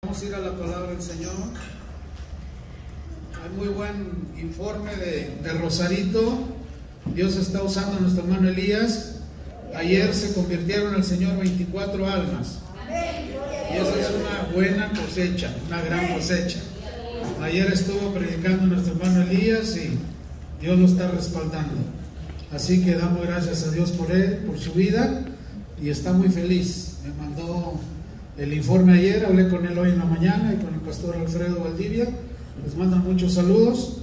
Vamos a ir a la palabra del Señor. Hay muy buen informe de Rosarito. Dios está usando a nuestro hermano Elías. Ayer se convirtieron al Señor 24 almas. Y esa es una buena cosecha, una gran cosecha. Ayer estuvo predicando nuestro hermano Elías y Dios lo está respaldando. Así que damos gracias a Dios por él, por su vida, y está muy feliz. Me mandó el informe ayer, hablé con él hoy en la mañana y con el pastor Alfredo Valdivia. Les mandan muchos saludos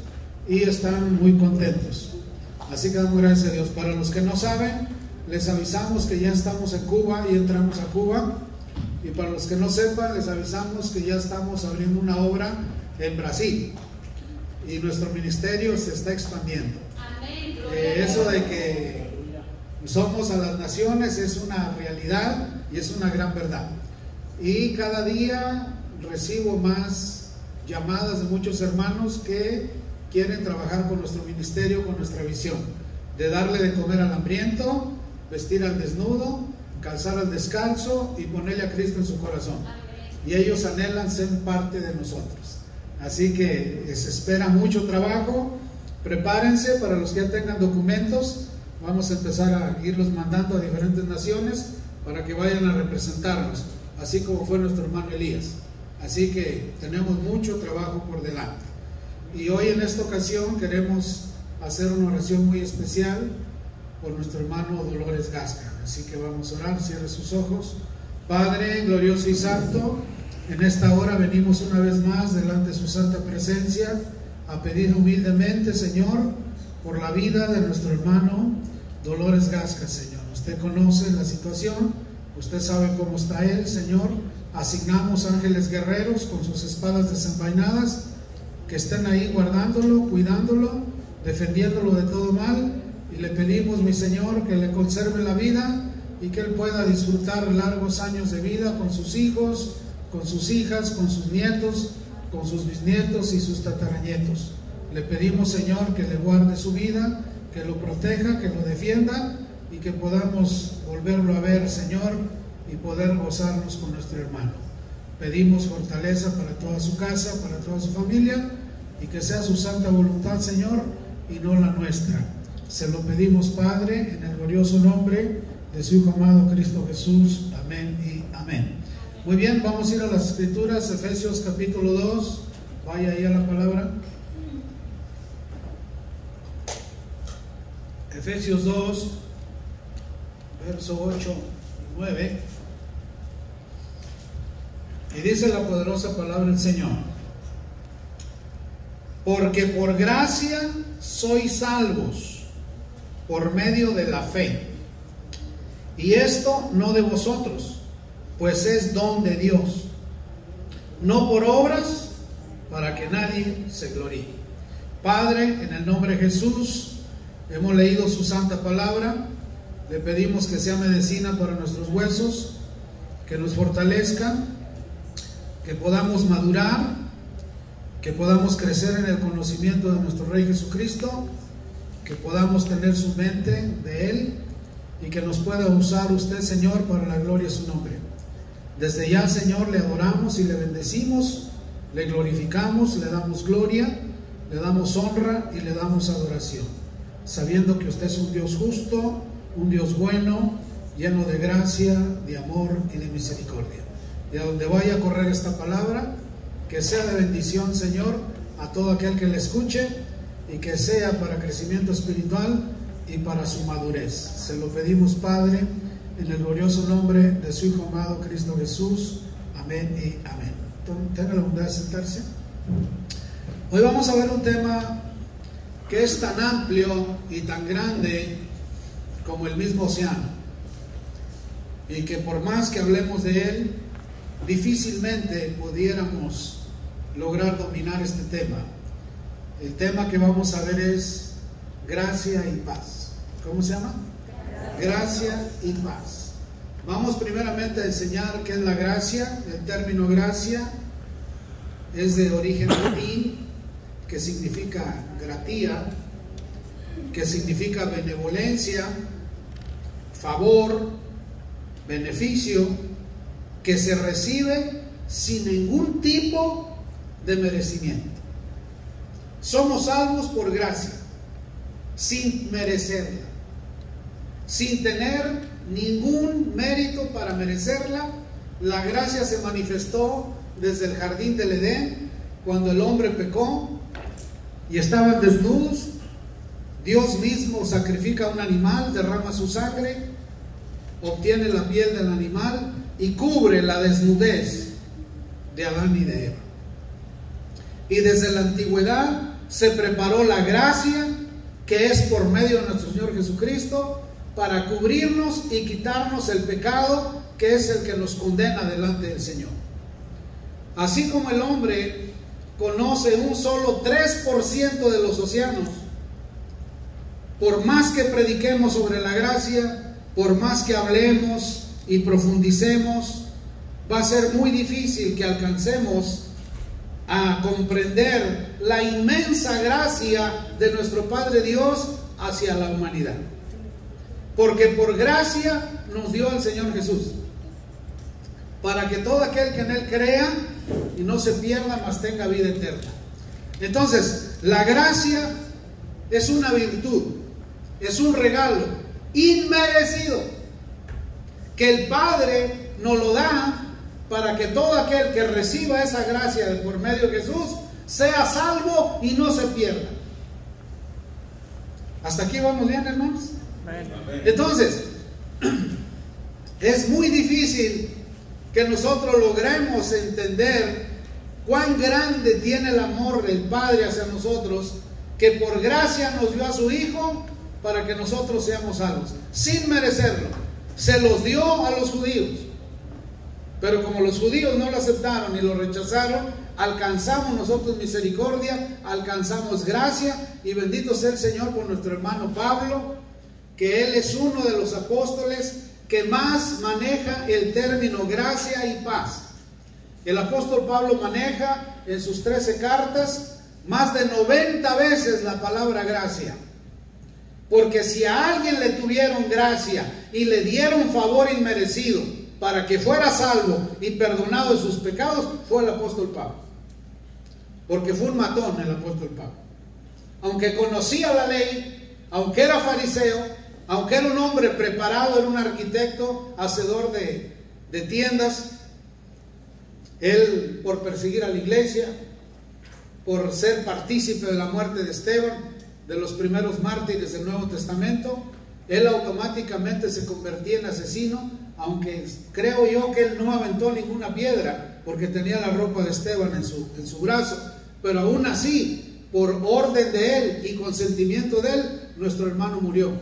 y están muy contentos. Así que damos gracias a Dios. Para los que no saben, les avisamos que ya estamos en Cuba y entramos a Cuba. Y para los que no sepan, les avisamos que ya estamos abriendo una obra en Brasil y nuestro ministerio se está expandiendo. Eso de que somos a las naciones es una realidad y es una gran verdad. Y cada día recibo más llamadas de muchos hermanos que quieren trabajar con nuestro ministerio, con nuestra visión de darle de comer al hambriento, vestir al desnudo, calzar al descalzo y ponerle a Cristo en su corazón. Y ellos anhelan ser parte de nosotros. Así que se espera mucho trabajo. Prepárense para los que ya tengan documentos. Vamos a empezar a irlos mandando a diferentes naciones para que vayan a representarnos, así como fue nuestro hermano Elías. Así que tenemos mucho trabajo por delante. Y hoy en esta ocasión queremos hacer una oración muy especial por nuestro hermano Dolores Gasca. Así que vamos a orar. Cierre sus ojos. Padre glorioso y santo, en esta hora venimos una vez más delante de su santa presencia a pedir humildemente, Señor, por la vida de nuestro hermano Dolores Gasca, Señor. Usted conoce la situación, usted sabe cómo está él, Señor. Asignamos ángeles guerreros con sus espadas desenvainadas que estén ahí guardándolo, cuidándolo, defendiéndolo de todo mal, y le pedimos, mi Señor, que le conserve la vida y que él pueda disfrutar largos años de vida con sus hijos, con sus hijas, con sus nietos, con sus bisnietos y sus tataranietos. Le pedimos, Señor, que le guarde su vida, que lo proteja, que lo defienda y que podamos volverlo a ver, Señor, y poder gozarnos con nuestro hermano. Pedimos fortaleza para toda su casa, para toda su familia, y que sea su santa voluntad, Señor, y no la nuestra. Se lo pedimos, Padre, en el glorioso nombre de su Hijo amado Cristo Jesús. Amén y amén. Muy bien, vamos a ir a las Escrituras, Efesios capítulo 2. Vaya ahí a la palabra. Efesios 2, verso 8 y 9. Y dice la poderosa palabra del Señor: porque por gracia sois salvos por medio de la fe, y esto no de vosotros, pues es don de Dios, no por obras, para que nadie se gloríe. Padre, en el nombre de Jesús, hemos leído su santa palabra. Le pedimos que sea medicina para nuestros huesos, que nos fortalezca, que podamos madurar, que podamos crecer en el conocimiento de nuestro Rey Jesucristo, que podamos tener su mente de Él y que nos pueda usar usted, Señor, para la gloria de su nombre. Desde ya, Señor, le adoramos y le bendecimos, le glorificamos, le damos gloria, le damos honra y le damos adoración, sabiendo que usted es un Dios justo, un Dios bueno, lleno de gracia, de amor y de misericordia. Y a donde vaya a correr esta palabra, que sea de bendición, Señor, a todo aquel que le escuche, y que sea para crecimiento espiritual y para su madurez. Se lo pedimos, Padre, en el glorioso nombre de su Hijo amado Cristo Jesús. Amén y amén. Tenga la bondad de sentarse. Hoy vamos a ver un tema que es tan amplio y tan grande como el mismo océano, y que por más que hablemos de él, difícilmente pudiéramos lograr dominar este tema. El tema que vamos a ver es gracia y paz. ¿Cómo se llama? Gracia y paz. Vamos primeramente a enseñar qué es la gracia. El término gracia es de origen latín, que significa gratia, que significa benevolencia, favor, beneficio, que se recibe sin ningún tipo de merecimiento. Somos salvos por gracia, sin merecerla, sin tener ningún mérito para merecerla. La gracia se manifestó desde el jardín del Edén, cuando el hombre pecó y estaban desnudos. Dios mismo sacrifica un animal, derrama su sangre, obtiene la piel del animal y cubre la desnudez de Adán y de Eva. Y desde la antigüedad se preparó la gracia, que es por medio de nuestro Señor Jesucristo, para cubrirnos y quitarnos el pecado, que es el que nos condena delante del Señor. Así como el hombre conoce un solo 3% de los océanos, por más que prediquemos sobre la gracia, por más que hablemos y profundicemos, va a ser muy difícil que alcancemos a comprender la inmensa gracia de nuestro Padre Dios hacia la humanidad. Porque por gracia nos dio el Señor Jesús, para que todo aquel que en Él crea y no se pierda, mas tenga vida eterna. Entonces, la gracia es una virtud, es un regalo inmerecido, que el Padre nos lo da para que todo aquel que reciba esa gracia por medio de Jesús sea salvo y no se pierda. ¿Hasta aquí vamos bien, hermanos? Entonces, es muy difícil que nosotros logremos entender cuán grande tiene el amor del Padre hacia nosotros, que por gracia nos dio a su Hijo para que nosotros seamos salvos, sin merecerlo. Se los dio a los judíos, pero como los judíos no lo aceptaron y lo rechazaron, alcanzamos nosotros misericordia, alcanzamos gracia, y bendito sea el Señor por nuestro hermano Pablo, que él es uno de los apóstoles que más maneja el término gracia y paz. El apóstol Pablo maneja en sus 13 cartas más de 90 veces la palabra gracia. Porque si a alguien le tuvieron gracia y le dieron favor inmerecido para que fuera salvo y perdonado de sus pecados, fue el apóstol Pablo. Porque fue un matón el apóstol Pablo. Aunque conocía la ley, aunque era fariseo, aunque era un hombre preparado, era un arquitecto, hacedor de tiendas, él, por perseguir a la iglesia, por ser partícipe de la muerte de Esteban, de los primeros mártires del Nuevo Testamento, él automáticamente se convertía en asesino, aunque creo yo que él no aventó ninguna piedra, porque tenía la ropa de Esteban en su brazo, pero aún así, por orden de él y consentimiento de él, nuestro hermano murió.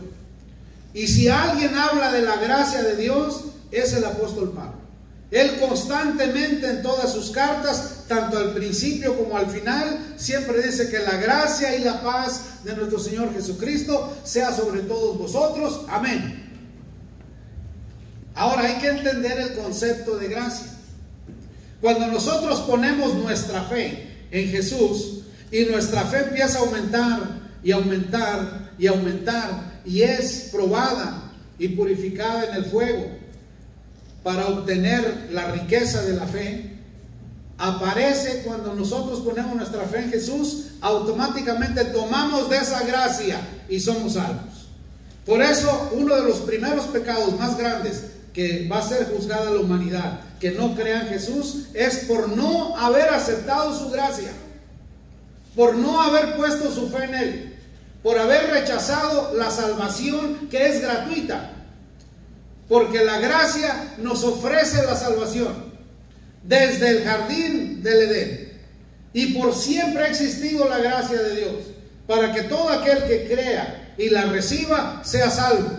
Y si alguien habla de la gracia de Dios, es el apóstol Pablo. Él constantemente en todas sus cartas, tanto al principio como al final, siempre dice que la gracia y la paz de nuestro Señor Jesucristo sea sobre todos vosotros. Amén. Ahora hay que entender el concepto de gracia. Cuando nosotros ponemos nuestra fe en Jesús y nuestra fe empieza a aumentar y aumentar y aumentar, y es probada y purificada en el fuego para obtener la riqueza de la fe, aparece cuando nosotros ponemos nuestra fe en Jesús, automáticamente tomamos de esa gracia y somos salvos. Por eso, uno de los primeros pecados más grandes que va a ser juzgada la humanidad, que no crea en Jesús, es por no haber aceptado su gracia, por no haber puesto su fe en Él, por haber rechazado la salvación que es gratuita. Porque la gracia nos ofrece la salvación desde el jardín del Edén. Y por siempre ha existido la gracia de Dios, para que todo aquel que crea y la reciba sea salvo.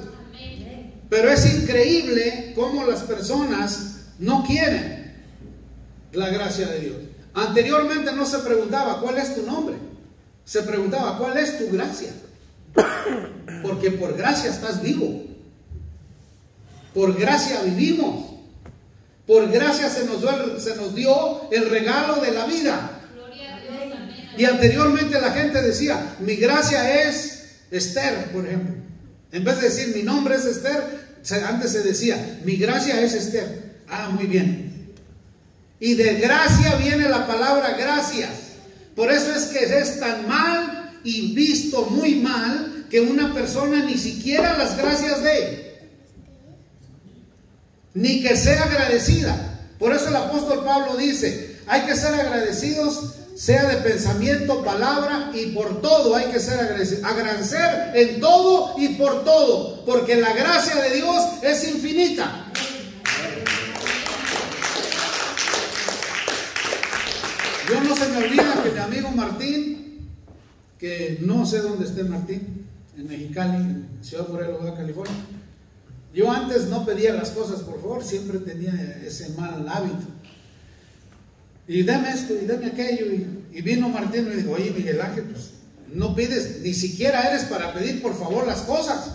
Pero es increíble cómo las personas no quieren la gracia de Dios. Anteriormente no se preguntaba ¿cuál es tu nombre? Se preguntaba ¿cuál es tu gracia? Porque por gracia estás vivo. Por gracia vivimos. Por gracia se nos dio el regalo de la vida. Gloria a Dios, amén. Y anteriormente la gente decía, mi gracia es Esther, por ejemplo. En vez de decir mi nombre es Esther, antes se decía, mi gracia es Esther. Ah, muy bien. Y de gracia viene la palabra gracias. Por eso es que es tan mal y visto muy mal que una persona ni siquiera las gracias dé, ni que sea agradecida. Por eso el apóstol Pablo dice, hay que ser agradecidos, sea de pensamiento, palabra y por todo hay que ser agradecidos. Agradecer en todo y por todo, porque la gracia de Dios es infinita. Yo no se me olvida que mi amigo Martín, que no sé dónde esté Martín, en Mexicali, en Ciudad Morelos, Baja California. Yo antes no pedía las cosas por favor, siempre tenía ese mal hábito. Y dame esto, y dame aquello. Y vino Martín y me dijo, oye Miguel Ángel, pues no pides, ni siquiera eres para pedir por favor las cosas.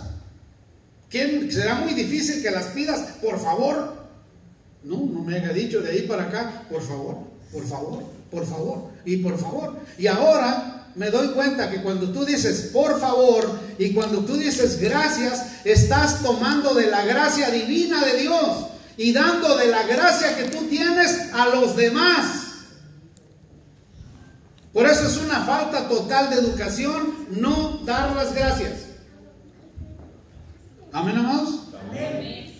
¿Quién? Será muy difícil que las pidas por favor. No me haya dicho de ahí para acá, por favor, por favor, por favor y por favor. Y ahora me doy cuenta que cuando tú dices por favor y cuando tú dices gracias, estás tomando de la gracia divina de Dios y dando de la gracia que tú tienes a los demás. Por eso es una falta total de educación no dar las gracias. ¿Amén, amados? Amén.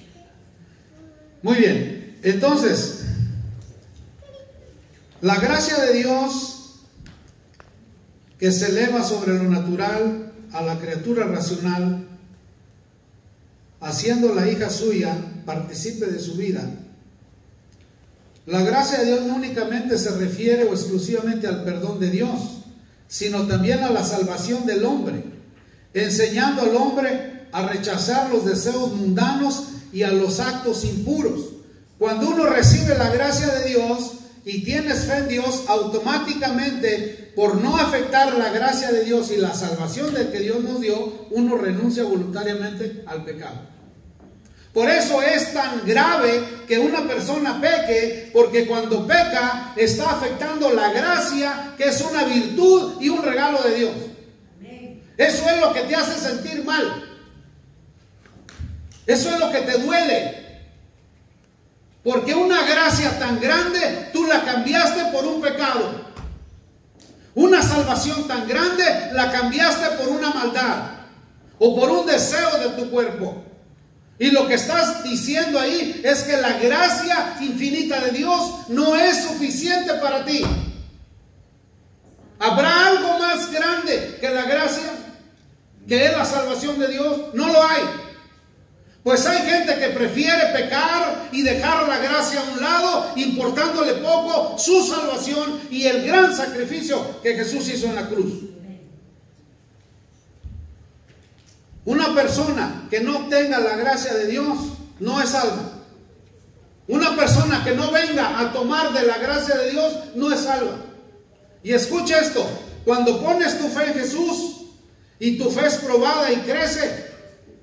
Muy bien, entonces la gracia de Dios que se eleva sobre lo natural a la criatura racional, haciendo la hija suya partícipe de su vida. La gracia de Dios no únicamente se refiere o exclusivamente al perdón de Dios, sino también a la salvación del hombre, enseñando al hombre a rechazar los deseos mundanos y a los actos impuros. Cuando uno recibe la gracia de Dios y tienes fe en Dios, automáticamente, por no afectar la gracia de Dios y la salvación del que Dios nos dio, uno renuncia voluntariamente al pecado. Por eso es tan grave que una persona peque, porque cuando peca está afectando la gracia, que es una virtud y un regalo de Dios. Eso es lo que te hace sentir mal. Eso es lo que te duele. Porque una gracia tan grande, tú la cambiaste por un pecado. Una salvación tan grande, la cambiaste por una maldad o por un deseo de tu cuerpo. Y lo que estás diciendo ahí es que la gracia infinita de Dios no es suficiente para ti. ¿Habrá algo más grande que la gracia? ¿Que es la salvación de Dios? No lo hay. Pues hay gente que prefiere pecar y dejar la gracia a un lado, importándole poco su salvación y el gran sacrificio que Jesús hizo en la cruz. Una persona que no tenga la gracia de Dios no es salva. Una persona que no venga a tomar de la gracia de Dios no es salva. Y escucha esto, cuando pones tu fe en Jesús y tu fe es probada y crece,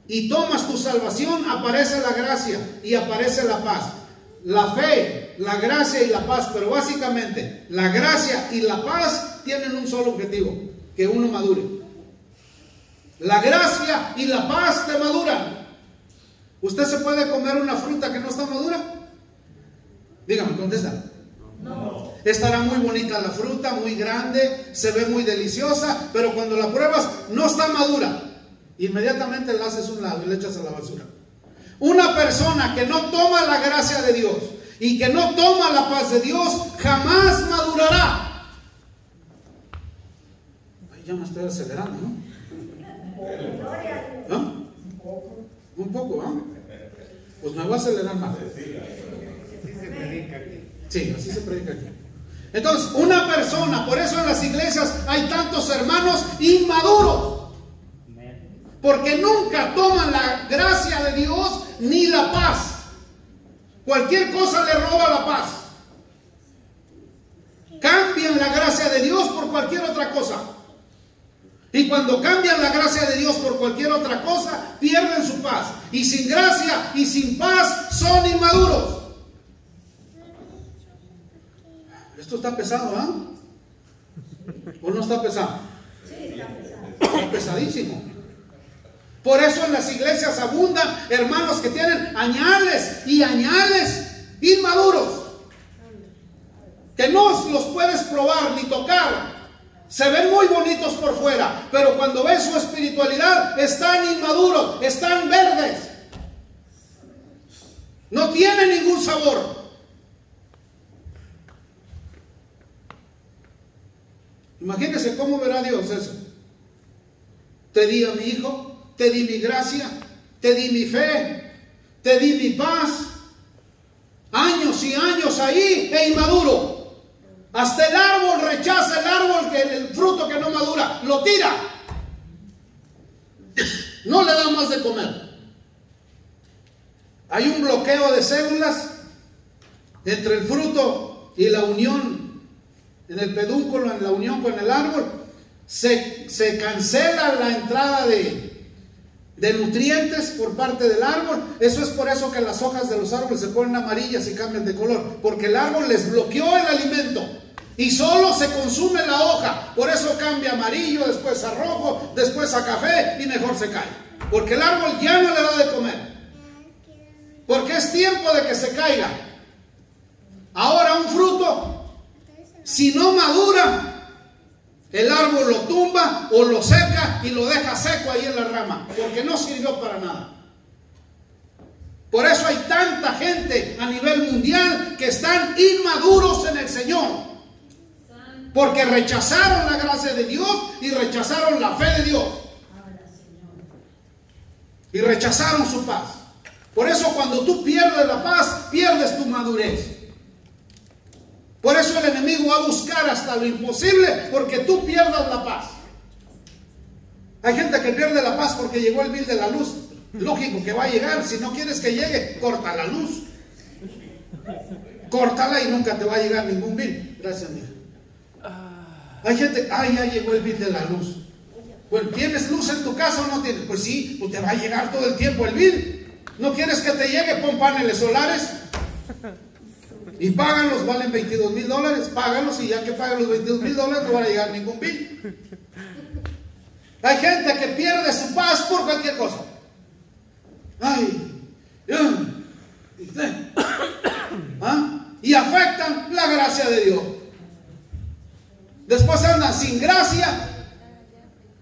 y tomas tu salvación, aparece la gracia y aparece la paz. La fe, la gracia y la paz, pero básicamente la gracia y la paz tienen un solo objetivo, que uno madure. La gracia y la paz te maduran. ¿Usted se puede comer una fruta que no está madura? Dígame, contesta. No. Estará muy bonita la fruta, muy grande, se ve muy deliciosa, pero cuando la pruebas no está madura. Inmediatamente la haces a un lado y le echas a la basura. Una persona que no toma la gracia de Dios y que no toma la paz de Dios jamás madurará. Ay, ya me estoy acelerando, ¿no? ¿Ah? Un poco, ¿ah? Pues me voy a acelerar más. Sí, así se predica aquí. Entonces, una persona, por eso en las iglesias hay tantos hermanos inmaduros. Porque nunca toman la gracia de Dios ni la paz. Cualquier cosa le roba la paz. Cambian la gracia de Dios por cualquier otra cosa. Y cuando cambian la gracia de Dios por cualquier otra cosa, pierden su paz. Y sin gracia y sin paz son inmaduros. Esto está pesado, ¿ah? ¿O no está pesado? Sí, está pesado. Está pesadísimo. Por eso en las iglesias abundan hermanos que tienen añales y añales inmaduros. que no los puedes probar ni tocar. Se ven muy bonitos por fuera, pero cuando ves su espiritualidad, están inmaduros, están verdes. No tienen ningún sabor. Imagínense cómo verá Dios eso. Te di a mi hijo, te di mi gracia, te di mi fe, te di mi paz. Años y años ahí e inmaduro. Hasta el árbol rechaza el fruto que no madura, lo tira. No le da más de comer. Hay un bloqueo de células entre el fruto y la unión en el pedúnculo, en la unión con el árbol. Se cancela la entrada de nutrientes por parte del árbol. Eso es por eso que las hojas de los árboles se ponen amarillas y cambian de color, porque el árbol les bloqueó el alimento y solo se consume la hoja. Por eso cambia amarillo, después a rojo, después a café y mejor se cae, porque el árbol ya no le da de comer, porque es tiempo de que se caiga. Ahora un fruto, si no madura, el árbol lo tumba o lo seca y lo deja seco ahí en la rama, porque no sirvió para nada. Por eso hay tanta gente a nivel mundial que están inmaduros en el Señor, porque rechazaron la gracia de Dios y rechazaron la fe de Dios y rechazaron su paz. Por eso cuando tú pierdes la paz, pierdes tu madurez. Por eso el enemigo va a buscar hasta lo imposible porque tú pierdas la paz. Hay gente que pierde la paz porque llegó el bill de la luz. Lógico que va a llegar. Si no quieres que llegue, corta la luz. Córtala y nunca te va a llegar ningún bill. Gracias, mija. Hay gente, ya llegó el bill de la luz. Bueno, ¿tienes luz en tu casa o no tienes? Pues sí, pues te va a llegar todo el tiempo el bill. ¿No quieres que te llegue? Pon paneles solares. Y págalos, valen $22,000, págalos y ya que pagan los $22,000 no van a llegar ningún bill. Hay gente que pierde su paz por cualquier cosa. Y afectan la gracia de Dios. Después andan sin gracia,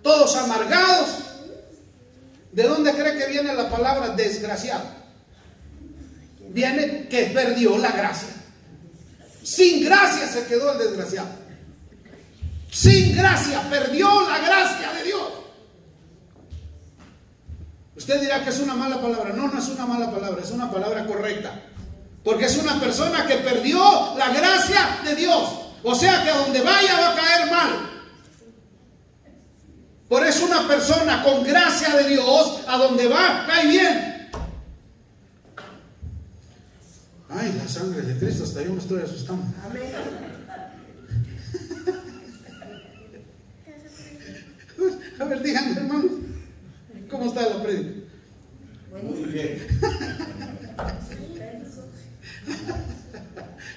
todos amargados. ¿De dónde cree que viene la palabra desgraciado? Viene que perdió la gracia. Sin gracia se quedó el desgraciado. Sin gracia, perdió la gracia de Dios. Usted dirá que es una mala palabra. No, no es una mala palabra, es una palabra correcta. Porque es una persona que perdió la gracia de Dios. O sea que a donde vaya va a caer mal. Por eso una persona con gracia de Dios, a donde va, cae bien. Ay, la sangre de Cristo, hasta yo me estoy asustando. Amén. A ver, díganme, hermanos, ¿cómo está la prédica? Muy bien.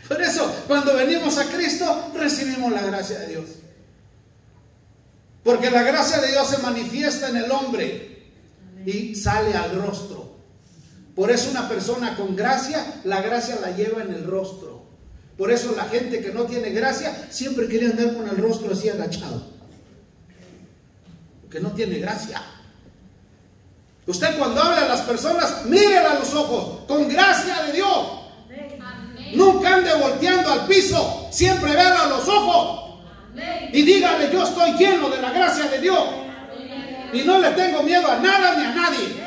Por eso, cuando venimos a Cristo, recibimos la gracia de Dios. Porque la gracia de Dios se manifiesta en el hombre y sale al rostro. Por eso una persona con gracia, la gracia la lleva en el rostro. Por eso la gente que no tiene gracia siempre quiere andar con el rostro así agachado, porque no tiene gracia. Usted cuando habla a las personas, mírela a los ojos, con gracia de Dios. Amén. Nunca ande volteando al piso, siempre véala a los ojos. Amén. Y dígale, yo estoy lleno de la gracia de Dios. Amén. Y no le tengo miedo a nada ni a nadie.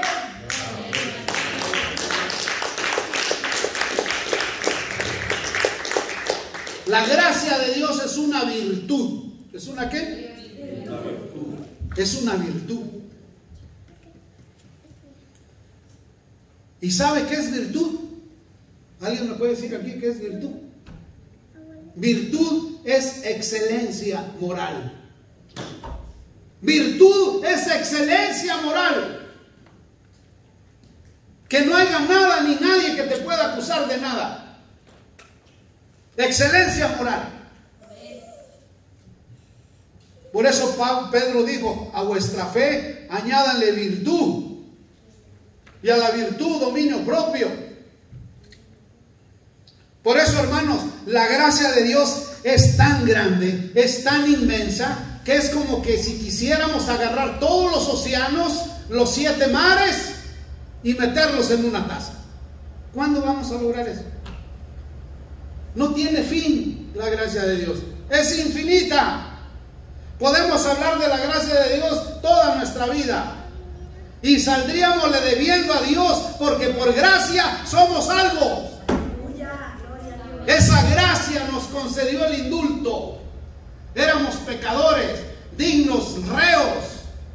La gracia de Dios es una virtud. ¿Es una qué? Una virtud. Es una virtud. ¿Y sabe qué es virtud? ¿Alguien me puede decir aquí qué es virtud? Virtud es excelencia moral. Virtud es excelencia moral. Que no haya nada ni nadie que te pueda acusar de nada. Excelencia moral. Por eso Pedro dijo, a vuestra fe añádanle virtud, y a la virtud dominio propio. Por eso, hermanos, la gracia de Dios es tan grande, es tan inmensa, que es como que si quisiéramos agarrar todos los océanos, los 7 mares, y meterlos en una taza. ¿Cuándo vamos a lograr eso? No tiene fin la gracia de Dios, es infinita. Podemos hablar de la gracia de Dios toda nuestra vida y saldríamosle debiendo a Dios, porque por gracia somos salvos. Esa gracia nos concedió el indulto. Éramos pecadores, dignos, reos,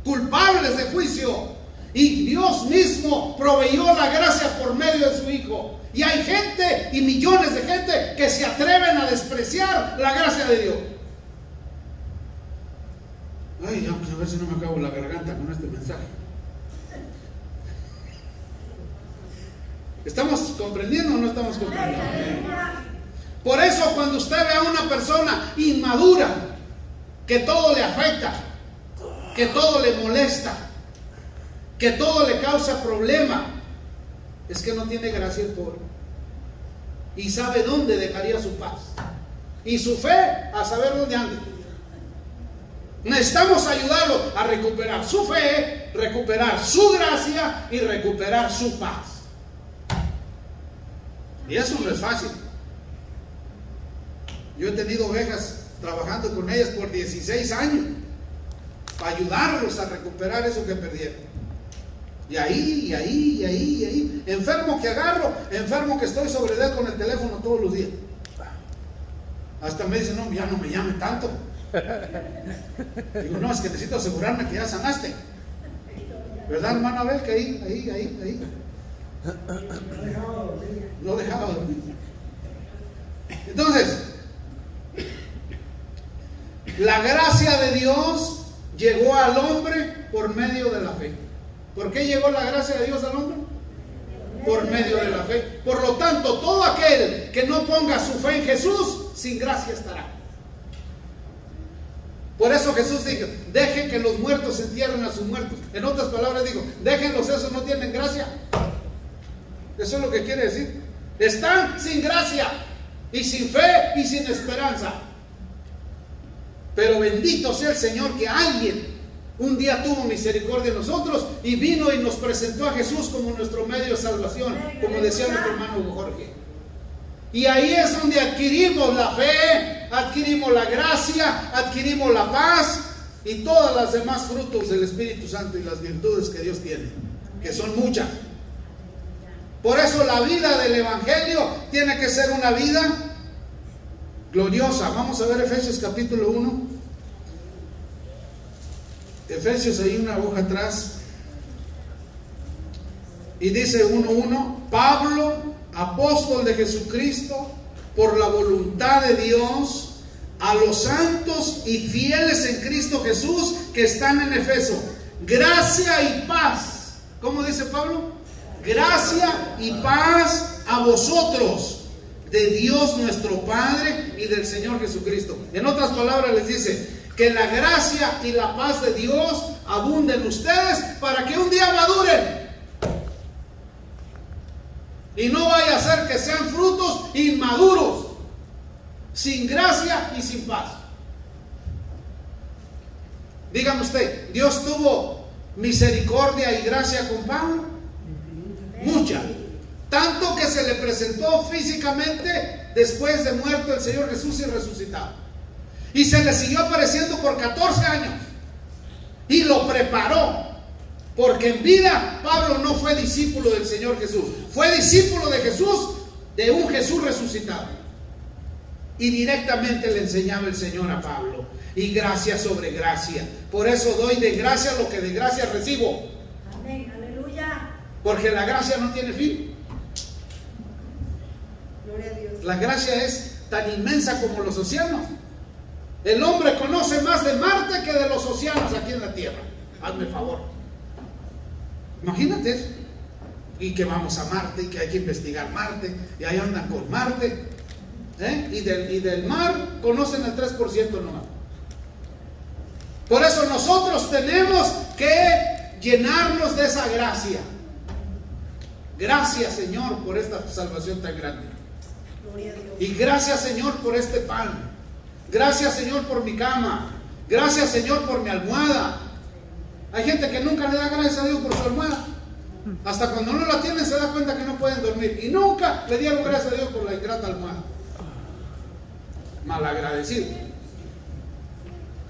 culpables de juicio, y Dios mismo proveyó la gracia por medio de su Hijo. Y hay gente, y millones de gente, que se atreven a despreciar la gracia de Dios. Ay, vamos a ver si no me acabo la garganta con este mensaje. ¿Estamos comprendiendo o no estamos comprendiendo? Por eso, cuando usted ve a una persona inmadura, que todo le afecta, que todo le molesta, que todo le causa problema, es que no tiene gracia el pobre. Y sabe dónde dejaría su paz y su fe, a saber dónde ande. Necesitamos ayudarlo a recuperar su fe, recuperar su gracia y recuperar su paz. Y eso no es fácil. Yo he tenido ovejas trabajando con ellas por 16 años para ayudarlos a recuperar eso que perdieron. Y ahí, enfermo que agarro, enfermo que estoy sobre él con el teléfono todos los días. Hasta me dicen, no, ya no me llame tanto. Digo, no, es que necesito asegurarme que ya sanaste. ¿Verdad, hermano Abel? Que ahí. No dejaba dormir. Entonces, la gracia de Dios llegó al hombre por medio de la fe. ¿Por qué llegó la gracia de Dios al hombre? Por medio de la fe. Por lo tanto, todo aquel que no ponga su fe en Jesús, sin gracia estará. Por eso Jesús dijo, dejen que los muertos entierren a sus muertos. En otras palabras digo, déjenlos, esos no tienen gracia. Eso es lo que quiere decir. Están sin gracia y sin fe y sin esperanza. Pero bendito sea el Señor que alguien un día tuvo misericordia de nosotros y vino y nos presentó a Jesús como nuestro medio de salvación, como decía nuestro hermano Jorge. Y ahí es donde adquirimos la fe, adquirimos la gracia, adquirimos la paz y todas las demás frutos del Espíritu Santo y las virtudes que Dios tiene, que son muchas. Por eso la vida del Evangelio tiene que ser una vida gloriosa. Vamos a ver Efesios capítulo 1. Efesios, ahí una hoja atrás. Y dice 1:1, Pablo, apóstol de Jesucristo, por la voluntad de Dios, a los santos y fieles en Cristo Jesús que están en Efeso. Gracia y paz. ¿Cómo dice Pablo? Gracia y paz a vosotros, de Dios nuestro Padre y del Señor Jesucristo. En otras palabras les dice, que la gracia y la paz de Dios abunden en ustedes para que un día maduren. Y no vaya a ser que sean frutos inmaduros, sin gracia y sin paz. Dígame usted, ¿Dios tuvo misericordia y gracia con Pablo? Mucha. Tanto que se le presentó físicamente después de muerto el Señor Jesús y resucitado. Y se le siguió apareciendo por 14 años. Y lo preparó. Porque en vida Pablo no fue discípulo del Señor Jesús. Fue discípulo de Jesús, de un Jesús resucitado. Y directamente le enseñaba el Señor a Pablo. Y gracia sobre gracia. Por eso doy de gracia lo que de gracia recibo. Amén, aleluya. Porque la gracia no tiene fin. Gloria a Dios. La gracia es tan inmensa como los océanos. El hombre conoce más de Marte que de los océanos aquí en la Tierra. Hazme favor. Imagínate eso. Y que vamos a Marte, y que hay que investigar Marte, y ahí andan con Marte. Y del mar conocen el 3% nomás. Por eso nosotros tenemos que llenarnos de esa gracia. Gracias, Señor, por esta salvación tan grande. Gloria a Dios. Y gracias, Señor, por este pan. Gracias, Señor, por mi cama. Gracias, Señor, por mi almohada. Hay gente que nunca le da gracias a Dios por su almohada. Hasta cuando no la tienen se da cuenta que no pueden dormir. Y nunca le dieron gracias a Dios por la ingrata almohada. Malagradecido.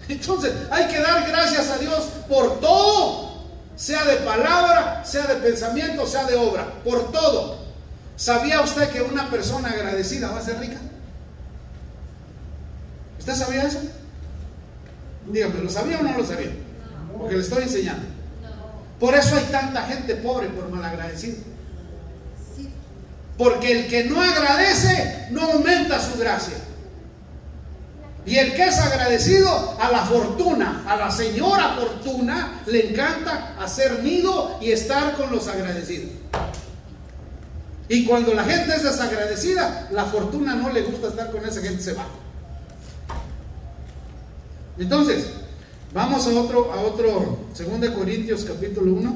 Entonces hay que dar gracias a Dios por todo. Sea de palabra, sea de pensamiento, sea de obra. Por todo. ¿Sabía usted que una persona agradecida va a ser rica? ¿Usted sabía eso? Dígame, ¿lo sabía o no lo sabía? Porque le estoy enseñando. Por eso hay tanta gente pobre por malagradecido. Porque el que no agradece no aumenta su gracia. Y el que es agradecido, a la fortuna, a la señora fortuna, le encanta hacer nido y estar con los agradecidos. Y cuando la gente es desagradecida, la fortuna no le gusta estar con esa gente, se va. Entonces, vamos a otro 2 Corintios capítulo 1.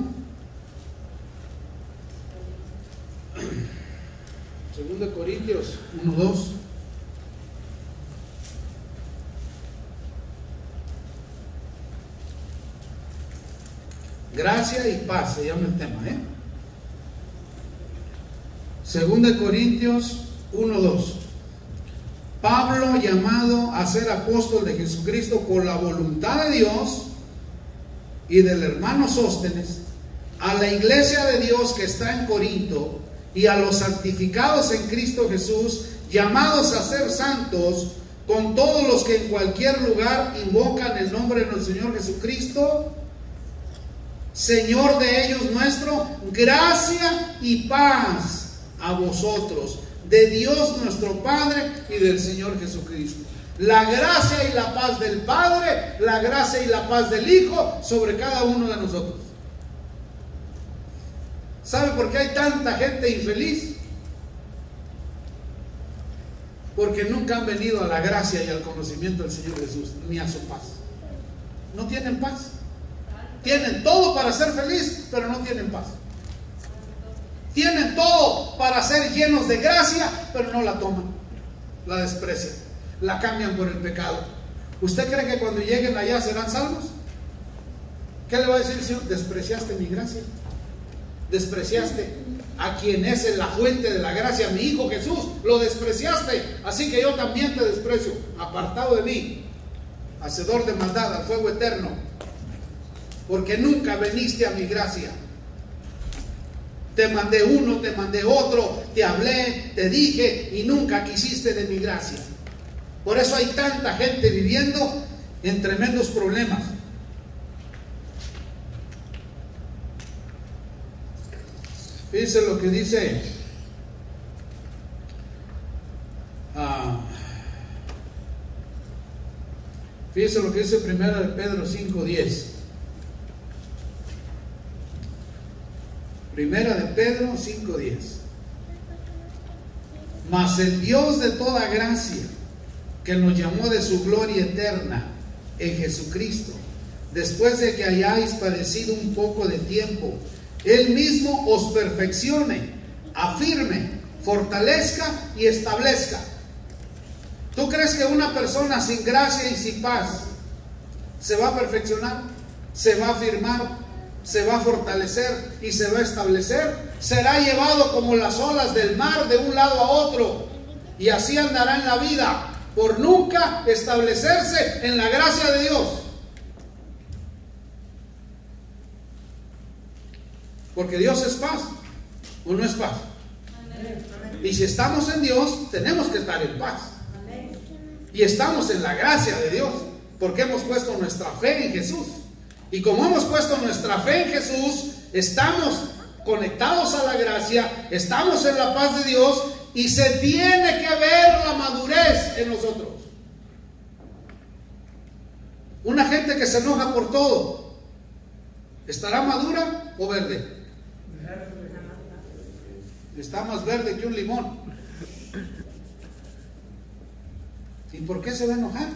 2 Corintios 1:2. Gracia y paz se llama el tema, 2 Corintios 1:2. Pablo, llamado a ser apóstol de Jesucristo por la voluntad de Dios, y del hermano Sóstenes, a la iglesia de Dios que está en Corinto, y a los santificados en Cristo Jesús, llamados a ser santos, con todos los que en cualquier lugar invocan el nombre de nuestro Señor Jesucristo, Señor de ellos nuestro, gracia y paz a vosotros, de Dios nuestro Padre y del Señor Jesucristo. La gracia y la paz del Padre, la gracia y la paz del Hijo sobre cada uno de nosotros. ¿Sabe por qué hay tanta gente infeliz? Porque nunca han venido a la gracia y al conocimiento del Señor Jesús, ni a su paz. No tienen paz. Tienen todo para ser feliz, pero no tienen paz. Tienen todo para ser llenos de gracia, pero no la toman, la desprecian, la cambian por el pecado. ¿Usted cree que cuando lleguen allá serán salvos? ¿Qué le va a decir el Señor? Despreciaste mi gracia, despreciaste a quien es la fuente de la gracia, mi Hijo Jesús, lo despreciaste, así que yo también te desprecio. Apartado de mí, hacedor de maldad, al fuego eterno, porque nunca veniste a mi gracia. Te mandé uno, te mandé otro, te hablé, te dije y nunca quisiste de mi gracia. Por eso hay tanta gente viviendo en tremendos problemas. Fíjense lo que dice fíjense lo que dice 1 de Pedro 5:10. Primera de Pedro 5:10. Mas el Dios de toda gracia, que nos llamó de su gloria eterna en Jesucristo, después de que hayáis padecido un poco de tiempo, Él mismo os perfeccione, afirme, fortalezca y establezca. ¿Tú crees que una persona sin gracia y sin paz se va a perfeccionar, se va a afirmar, se va a fortalecer y se va a establecer? Será llevado como las olas del mar de un lado a otro, y así andará en la vida, por nunca establecerse en la gracia de Dios. Porque Dios es paz, ¿o no es paz? Y si estamos en Dios, tenemos que estar en paz. Y estamos en la gracia de Dios, porque hemos puesto nuestra fe en Jesús. Y como hemos puesto nuestra fe en Jesús, estamos conectados a la gracia, estamos en la paz de Dios, y se tiene que ver la madurez en nosotros. Una gente que se enoja por todo, ¿estará madura o verde? Está más verde que un limón. ¿Y por qué se va a enojar?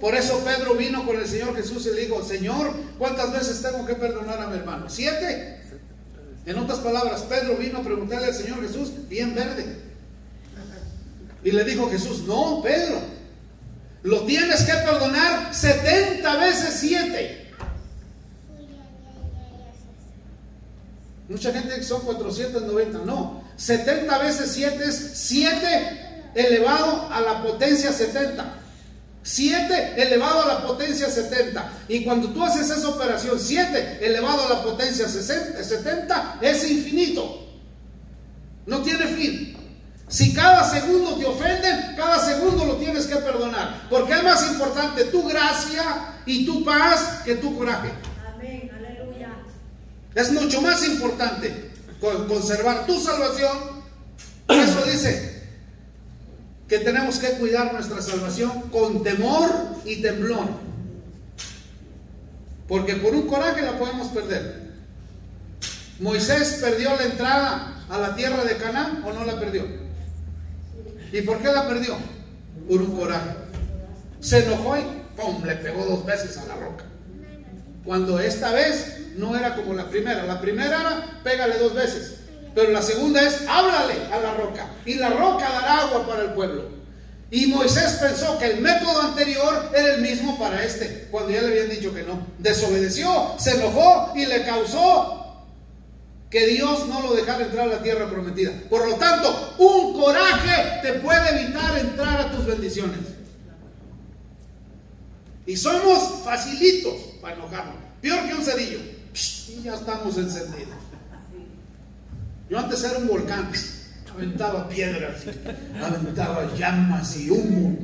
Por eso Pedro vino con el Señor Jesús y le dijo: Señor, ¿cuántas veces tengo que perdonar a mi hermano? 7. En otras palabras, Pedro vino a preguntarle al Señor Jesús bien verde. Y le dijo Jesús: no, Pedro, lo tienes que perdonar 70 veces 7. Mucha gente dice que son 490. No, 70 veces 7 es 7 elevado a la potencia 70. 7 elevado a la potencia 70. Y cuando tú haces esa operación, 7 elevado a la potencia 70, es infinito. No tiene fin. Si cada segundo te ofenden, cada segundo lo tienes que perdonar. Porque es más importante tu gracia y tu paz que tu coraje. Amén, aleluya. Es mucho más importante conservar tu salvación. Por eso dice que tenemos que cuidar nuestra salvación con temor y temblor. Porque por un coraje la podemos perder. Moisés perdió la entrada a la tierra de Canaán, ¿o no la perdió? ¿Y por qué la perdió? Por un coraje. Se enojó y ¡pum!, le pegó 2 veces a la roca. Cuando esta vez no era como la primera. La primera era pégale 2 veces. Pero la segunda es háblale a la roca, y la roca dará agua para el pueblo. Y Moisés pensó que el método anterior era el mismo para este, cuando ya le habían dicho que no. Desobedeció, se enojó y le causó que Dios no lo dejara entrar a la tierra prometida. Por lo tanto, un coraje te puede evitar entrar a tus bendiciones. Y somos facilitos para enojarnos, peor que un cerillo. Y ya estamos encendidos. Yo antes era un volcán, aventaba piedras, aventaba llamas y humo,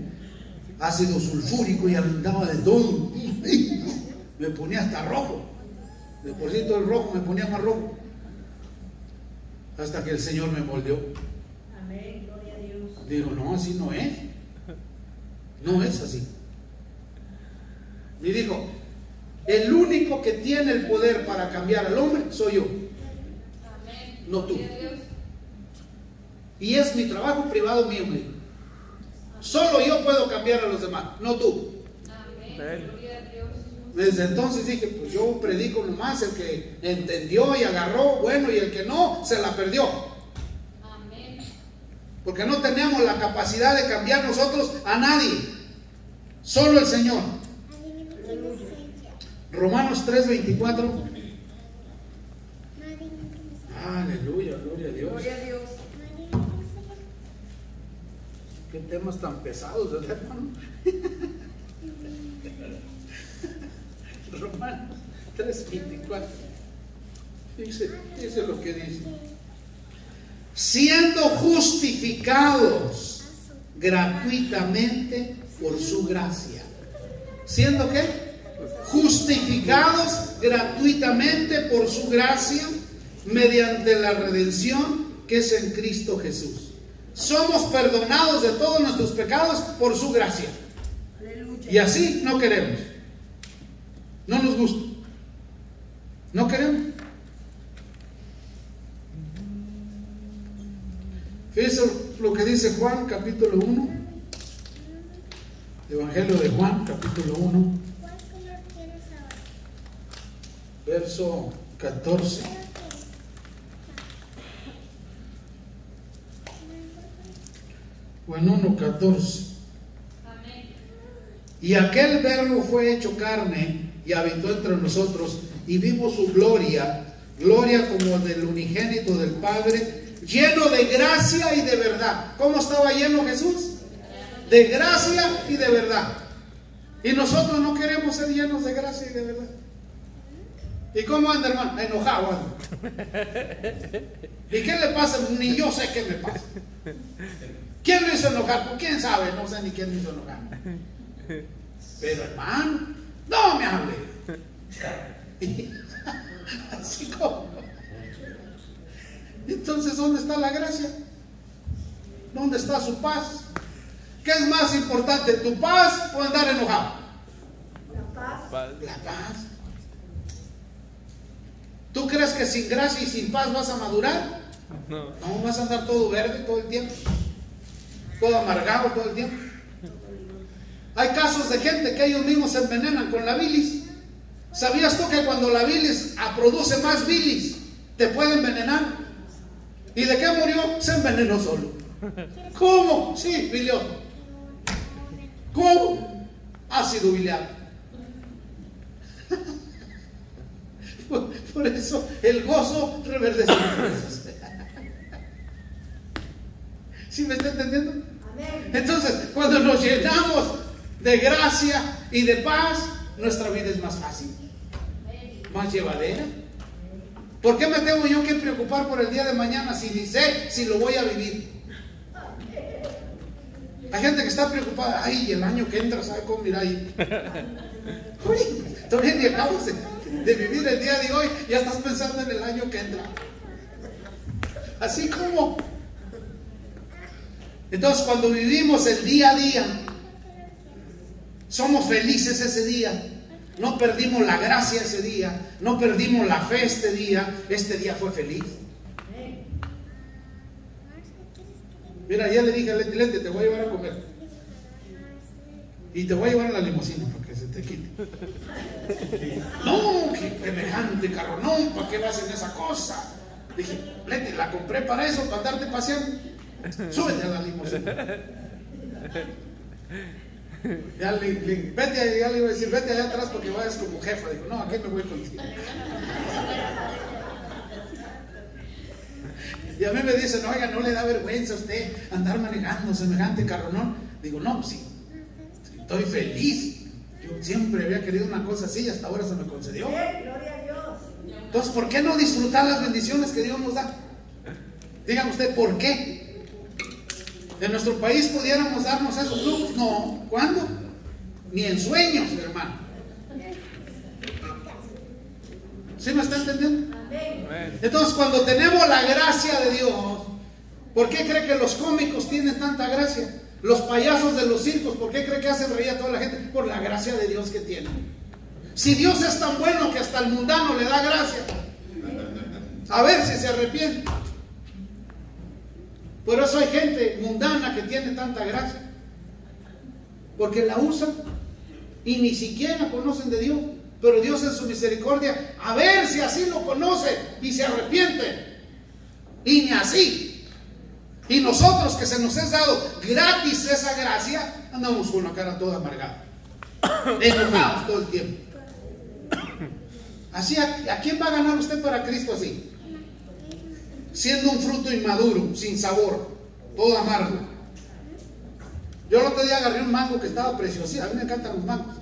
ácido sulfúrico, y aventaba de todo. Me ponía hasta rojo. De por sí todo el rojo me ponía más rojo. Hasta que el Señor me moldeó. Amén, gloria a Dios. Digo, no, así no es. No es así. Y dijo: el único que tiene el poder para cambiar al hombre soy yo, no tú. Y es mi trabajo privado mío, me dijo. Solo yo puedo cambiar a los demás, no tú. Desde entonces dije: pues yo predico nomás, el que entendió y agarró, bueno, y el que no, se la perdió. Porque no tenemos la capacidad de cambiar nosotros a nadie, solo el Señor. Romanos 3:24. Aleluya, gloria a Dios. Gloria a Dios. Qué temas tan pesados, ¿verdad, hermano? Romanos 3:24. Dice lo que dice: siendo justificados gratuitamente por su gracia. ¿Siendo qué? Justificados gratuitamente por su gracia, mediante la redención que es en Cristo Jesús. Somos perdonados de todos nuestros pecados por su gracia. Aleluya. Y así no queremos. No nos gusta. No queremos. Fíjense lo que dice Juan, capítulo 1. Evangelio de Juan, capítulo 1. Verso 14. O en 1:14. Y aquel verbo fue hecho carne y habitó entre nosotros, y vimos su gloria, gloria como del unigénito del Padre, lleno de gracia y de verdad. ¿Cómo estaba lleno Jesús? De gracia y de verdad. Y nosotros no queremos ser llenos de gracia y de verdad. ¿Y cómo anda, hermano? Enojado anda. ¿Y qué le pasa? Ni yo sé qué me pasa. ¿Quién lo hizo enojar? Pues quién sabe, no sé ni quién lo hizo enojar. Pero hermano, no me hable. Así como. Entonces, ¿dónde está la gracia? ¿Dónde está su paz? ¿Qué es más importante, tu paz o andar enojado? La paz. La paz. ¿Tú crees que sin gracia y sin paz vas a madurar? No, vas a andar todo verde todo el tiempo, todo amargado todo el tiempo. Hay casos de gente que ellos mismos se envenenan con la bilis. ¿Sabías tú que cuando la bilis produce más bilis, te puede envenenar? ¿Y de qué murió? Se envenenó solo. ¿Cómo? Sí, bilió. ¿Cómo? Ácido biliar. Por eso el gozo reverdece los huesos. ¿Sí me está entendiendo? Entonces, cuando nos llenamos de gracia y de paz, nuestra vida es más fácil, más llevadera. ¿Por qué me tengo yo que preocupar por el día de mañana si ni sé si lo voy a vivir? Hay gente que está preocupada. Ay, el año que entra, ¿sabe cómo irá ahí? Uy, todavía ni acabas de vivir el día de hoy, ya estás pensando en el año que entra. Así como. Entonces, cuando vivimos el día a día, somos felices ese día. No perdimos la gracia ese día, no perdimos la fe este día fue feliz. Mira, ya le dije a Leti, te voy a llevar a comer. Y te voy a llevar a la limusina para que se te quite. No, qué semejante carronón, ¿para qué vas en esa cosa? Dije, Leti, la compré para eso, para andarte paseando. Súbete a la limusina. Ya le iba a decir, vete allá atrás porque vayas como jefa. Digo, no, aquí me voy contigo. Y a mí me dicen, oiga, ¿no le da vergüenza a usted andar manejando semejante carronón? Digo, no, pues sí, estoy feliz. Yo siempre había querido una cosa así y hasta ahora se me concedió. Gloria a Dios. Entonces, ¿por qué no disfrutar las bendiciones que Dios nos da? Dígame usted, ¿por qué? ¿En nuestro país pudiéramos darnos esos lujos? No. ¿Cuándo? Ni en sueños, hermano. ¿Sí me está entendiendo? Entonces, cuando tenemos la gracia de Dios, ¿por qué cree que los cómicos tienen tanta gracia? Los payasos de los circos, ¿por qué cree que hacen reír a toda la gente? Por la gracia de Dios que tienen. Si Dios es tan bueno que hasta el mundano le da gracia, a ver si se arrepiente. Por eso hay gente mundana que tiene tanta gracia, porque la usan y ni siquiera conocen de Dios. Pero Dios en su misericordia, a ver si así lo conoce y se arrepiente. Y ni así. Y nosotros que se nos es dado gratis esa gracia, andamos con la cara toda amargada, enojados todo el tiempo. Así, ¿a quién va a ganar usted para Cristo así? Siendo un fruto inmaduro, sin sabor, todo amargo. Yo el otro día agarré un mango que estaba precioso. A mí me encantan los mangos.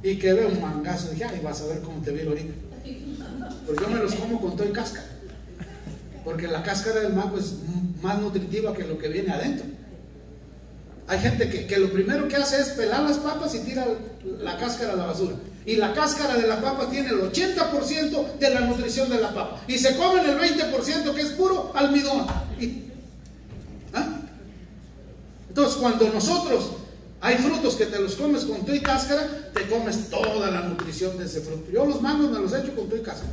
Y que veo un mangazo, dije, ay, vas a ver cómo te vi ahorita. Porque yo me los como con todo y cáscara. Porque la cáscara del mango es más nutritiva que lo que viene adentro. Hay gente que lo primero que hace es pelar las papas y tira la cáscara a la basura. Y la cáscara de la papa tiene el 80% de la nutrición de la papa. Y se comen el 20% que es puro almidón. Entonces, cuando nosotros hay frutos que te los comes con todo y cáscara, te comes toda la nutrición de ese fruto. Yo los mangos me los he hecho con todo y cáscara.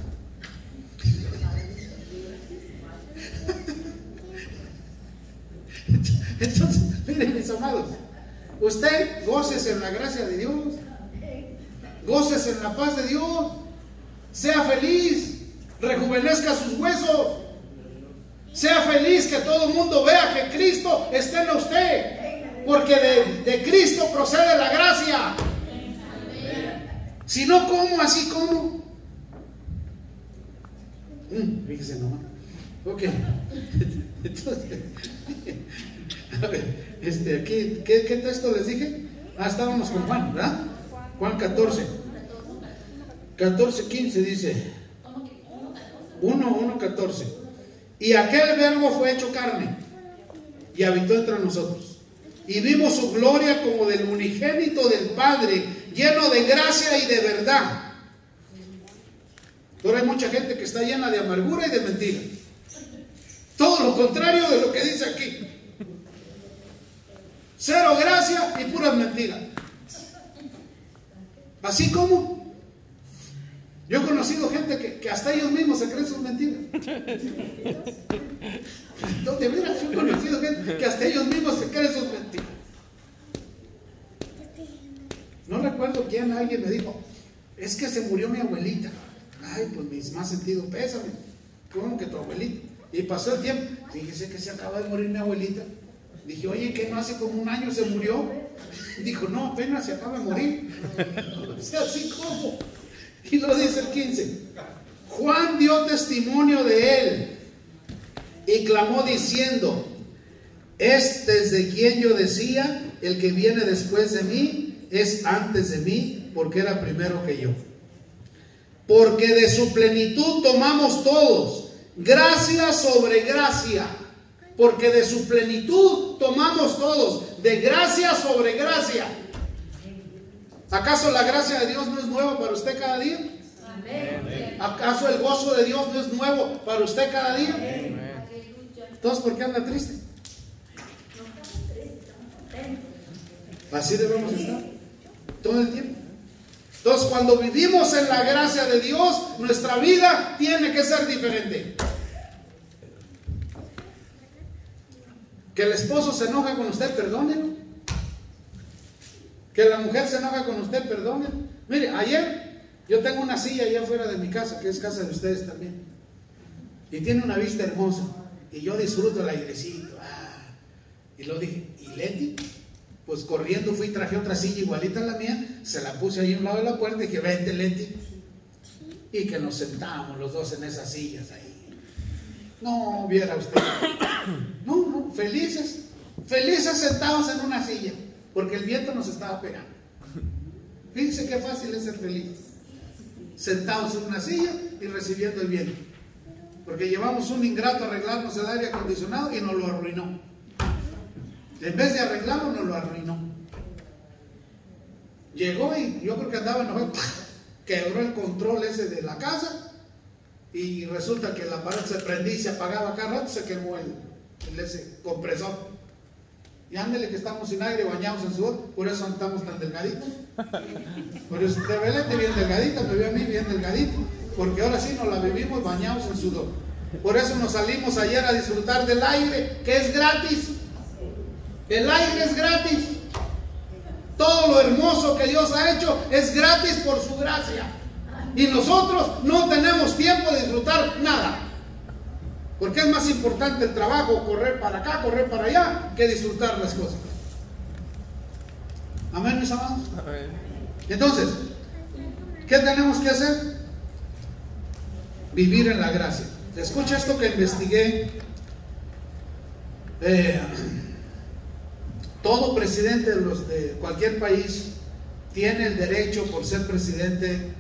Entonces, miren, mis amados, usted gócese en la gracia de Dios, gócese en la paz de Dios, sea feliz, rejuvenezca sus huesos, sea feliz, que todo el mundo vea que Cristo está en usted, porque de Cristo procede la gracia. Si no, ¿cómo? Así como. Fíjese nomás. Ok. Entonces, a ver, aquí, ¿qué texto les dije? Estábamos con Juan, ¿verdad? Juan 14. 14:15 dice. 1:14. Y aquel verbo fue hecho carne y habitó entre nosotros. Y vimos su gloria como del unigénito del Padre, lleno de gracia y de verdad. Pero hay mucha gente que está llena de amargura y de mentira. Todo lo contrario de lo que dice aquí. Cero gracia y puras mentiras. Así como yo he conocido gente que hasta ellos mismos se creen sus mentiras. No, de veras, yo he conocido gente que hasta ellos mismos se creen sus mentiras. No recuerdo quién, alguien me dijo, es que se murió mi abuelita. Ay, pues mis más sentido pésame. ¿Cómo que tu abuelita? Y pasó el tiempo, fíjese que se acaba de morir mi abuelita. Dije, oye, ¿qué no hace como un año se murió? Dijo, no, apenas se acaba de morir. O sea, así como. Y lo dice el 15. Juan dio testimonio de él y clamó diciendo, este es de quien yo decía, el que viene después de mí es antes de mí, porque era primero que yo. Porque de su plenitud tomamos todos, gracia sobre gracia. Porque de su plenitud tomamos todos, de gracia sobre gracia. ¿Acaso la gracia de Dios no es nueva para usted cada día? Amén. ¿Acaso el gozo de Dios no es nuevo para usted cada día? Amén. Entonces, ¿por qué anda triste? Así debemos estar todo el tiempo. Entonces, cuando vivimos en la gracia de Dios, nuestra vida tiene que ser diferente. Que el esposo se enoja con usted, perdónelo. Que la mujer se enoja con usted, perdónelo. Mire, ayer yo tengo una silla allá afuera de mi casa, que es casa de ustedes también, y tiene una vista hermosa, y yo disfruto el airecito. Y lo dije, ¿y Leti? Pues corriendo fui y traje otra silla igualita a la mía, se la puse ahí a un lado de la puerta y dije, vente, Leti. Y que nos sentábamos los dos en esas sillas ahí. No, viera usted. No, felices sentados en una silla, porque el viento nos estaba pegando. Fíjense qué fácil es ser feliz. Sentados en una silla y recibiendo el viento. Porque llevamos un ingrato a arreglarnos el aire acondicionado y nos lo arruinó. En vez de arreglarlo, nos lo arruinó. Llegó y yo creo que andaba enojado, quebró el control ese de la casa y resulta que el aparato se prendía y se apagaba cada rato, se quemó ese compresor. Y ándele que estamos sin aire, bañados en sudor, por eso estamos tan delgaditos. Por eso te ve Leti bien delgadita, me ve a mí bien delgadito, porque ahora sí nos la vivimos bañados en sudor. Por eso nos salimos ayer a disfrutar del aire, que es gratis. El aire es gratis. Todo lo hermoso que Dios ha hecho es gratis por su gracia. Y nosotros no tenemos tiempo de disfrutar nada. Porque es más importante el trabajo, correr para acá, correr para allá, que disfrutar las cosas. Amén, mis amados. Amén. Entonces, ¿qué tenemos que hacer? Vivir en la gracia. Escucha esto que investigué. Todo presidente de cualquier país tiene el derecho, por ser presidente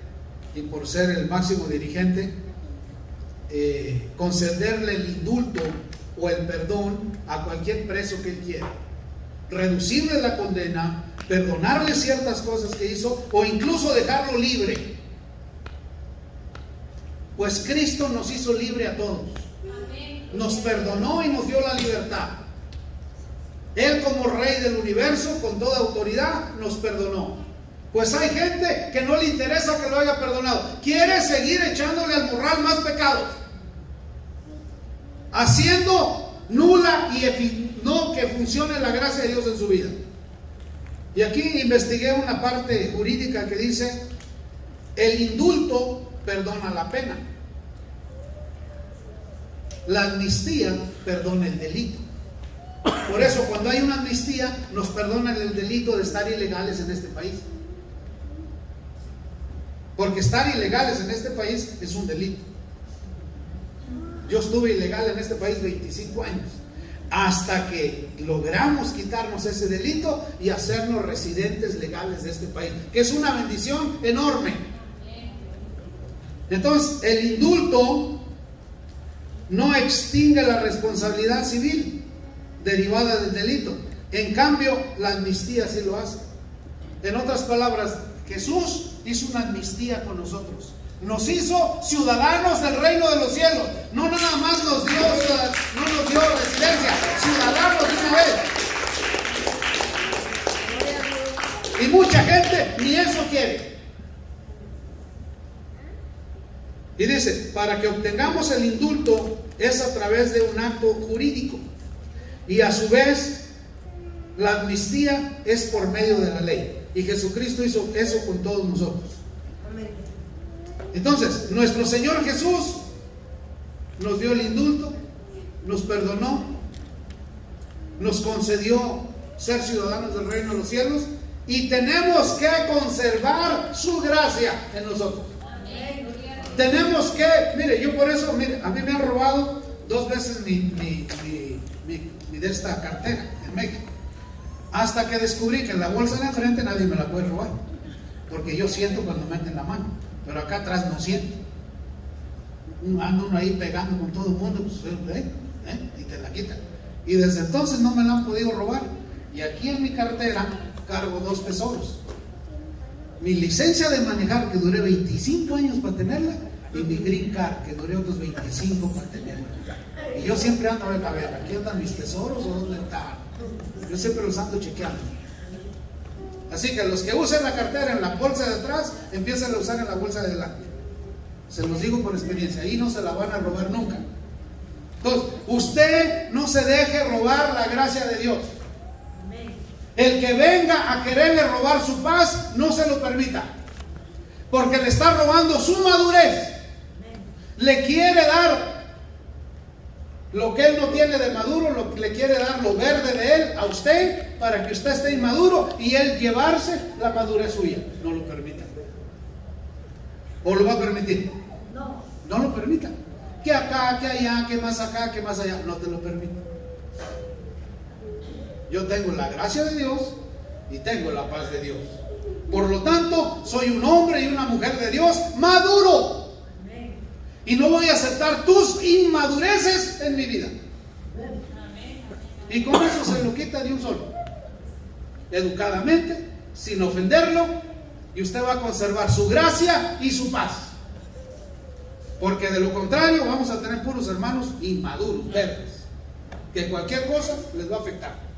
y por ser el máximo dirigente, concederle el indulto o el perdón a cualquier preso que él quiera, reducirle la condena, perdonarle ciertas cosas que hizo o incluso dejarlo libre. Pues Cristo nos hizo libre a todos, nos perdonó y nos dio la libertad. Él, como Rey del universo, con toda autoridad, nos perdonó. Pues hay gente que no le interesa que lo haya perdonado, quiere seguir echándole al morral más pecados, haciendo nula y no que funcione la gracia de Dios en su vida. Y aquí investigué una parte jurídica que dice: el indulto perdona la pena, la amnistía perdona el delito. Por eso, cuando hay una amnistía, nos perdonan el delito de estar ilegales en este país. Porque estar ilegales en este país es un delito. Yo estuve ilegal en este país 25 años, hasta que logramos quitarnos ese delito y hacernos residentes legales de este país, que es una bendición enorme. Entonces, el indulto no extingue la responsabilidad civil derivada del delito. En cambio, la amnistía sí lo hace. En otras palabras, Jesús hizo una amnistía con nosotros. Nos hizo ciudadanos del reino de los cielos. No nada más nos dio residencia, ciudadanos de una vez. Y mucha gente ni eso quiere. Y dice, para que obtengamos el indulto es a través de un acto jurídico. Y a su vez, la amnistía es por medio de la ley. Y Jesucristo hizo eso con todos nosotros. Entonces, nuestro Señor Jesús nos dio el indulto, nos perdonó, nos concedió ser ciudadanos del reino de los cielos y tenemos que conservar su gracia en nosotros. Tenemos que, mire, yo por eso, mire, a mí me han robado 2 veces mi de esta cartera en México. Hasta que descubrí que en la bolsa de enfrente nadie me la puede robar, porque yo siento cuando meten la mano, pero acá atrás no siento. Ando uno ahí pegando con todo el mundo, pues, y te la quitan. Y desde entonces no me la han podido robar. Y aquí en mi cartera cargo 2 tesoros: mi licencia de manejar, que duré 25 años para tenerla, y mi green card, que duré otros 25 para tenerla. Y yo siempre ando a ver, ¿aquí andan mis tesoros o dónde están? Yo siempre los ando chequeando. Así que los que usen la cartera en la bolsa de atrás, empiezan a usar en la bolsa de adelante. Se los digo por experiencia, ahí no se la van a robar nunca. Entonces, usted no se deje robar la gracia de Dios. El que venga a quererle robar su paz, no se lo permita, porque le está robando su madurez. Le quiere dar lo que él no tiene de maduro, le quiere dar lo verde de él a usted, para que usted esté inmaduro y él llevarse la madurez suya. No lo permita. ¿O lo va a permitir? No. No lo permita. Que acá, que allá, que más acá, que más allá. No te lo permito. Yo tengo la gracia de Dios y tengo la paz de Dios. Por lo tanto, soy un hombre y una mujer de Dios maduro. Amén. Y no voy a aceptar tus inmadureces en mi vida. Amén. Y con eso se lo quita de un solo. Educadamente, sin ofenderlo, y usted va a conservar su gracia y su paz. Porque de lo contrario vamos a tener puros hermanos inmaduros, verdes, que cualquier cosa les va a afectar.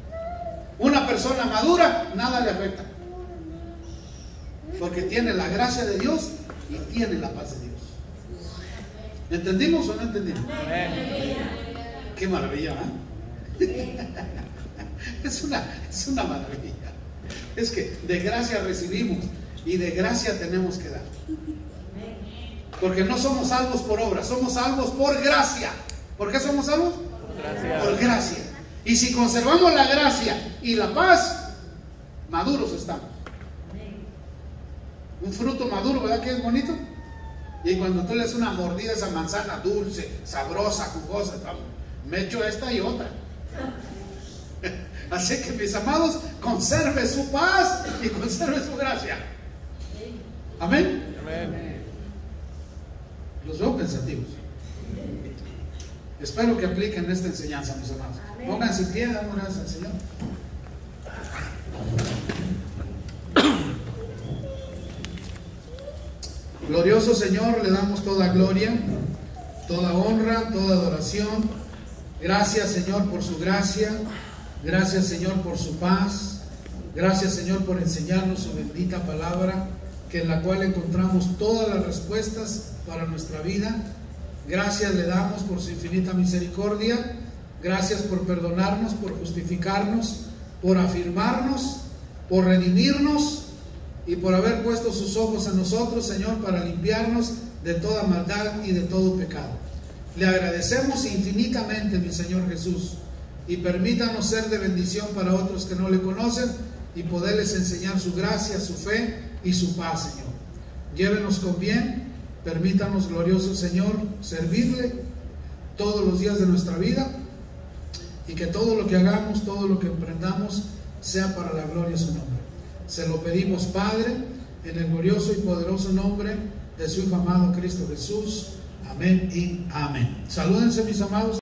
Una persona madura, nada le afecta, porque tiene la gracia de Dios y tiene la paz de Dios. ¿Entendimos o no entendimos? Qué maravilla, ¿eh? Es una maravilla. Es que de gracia recibimos y de gracia tenemos que dar. Porque no somos salvos por obra, somos salvos por gracia. ¿Por qué somos salvos? Por gracia. Y si conservamos la gracia y la paz, maduros estamos. Un fruto maduro, ¿verdad que es bonito? Y cuando tú le das una mordida a esa manzana dulce, sabrosa, jugosa, me echo esta y otra. Así que, mis amados, conserve su paz y conserve su gracia. Amén. Amén. Los veo pensativos. Espero que apliquen esta enseñanza, mis amados. Pónganse en pie, damos gracias al Señor. Glorioso Señor, le damos toda gloria, toda honra, toda adoración. Gracias, Señor, por su gracia. Gracias, Señor, por su paz. Gracias, Señor, por enseñarnos su bendita palabra, que en la cual encontramos todas las respuestas para nuestra vida. Gracias le damos por su infinita misericordia. Gracias por perdonarnos, por justificarnos, por afirmarnos, por redimirnos y por haber puesto sus ojos en nosotros, Señor, para limpiarnos de toda maldad y de todo pecado. Le agradecemos infinitamente, mi Señor Jesús, y permítanos ser de bendición para otros que no le conocen y poderles enseñar su gracia, su fe y su paz, Señor. Llévenos con bien, permítanos, glorioso Señor, servirle todos los días de nuestra vida, y que todo lo que hagamos, todo lo que emprendamos, sea para la gloria de su nombre. Se lo pedimos, Padre, en el glorioso y poderoso nombre de su Hijo amado Cristo Jesús. Amén y amén. Salúdense, mis amados.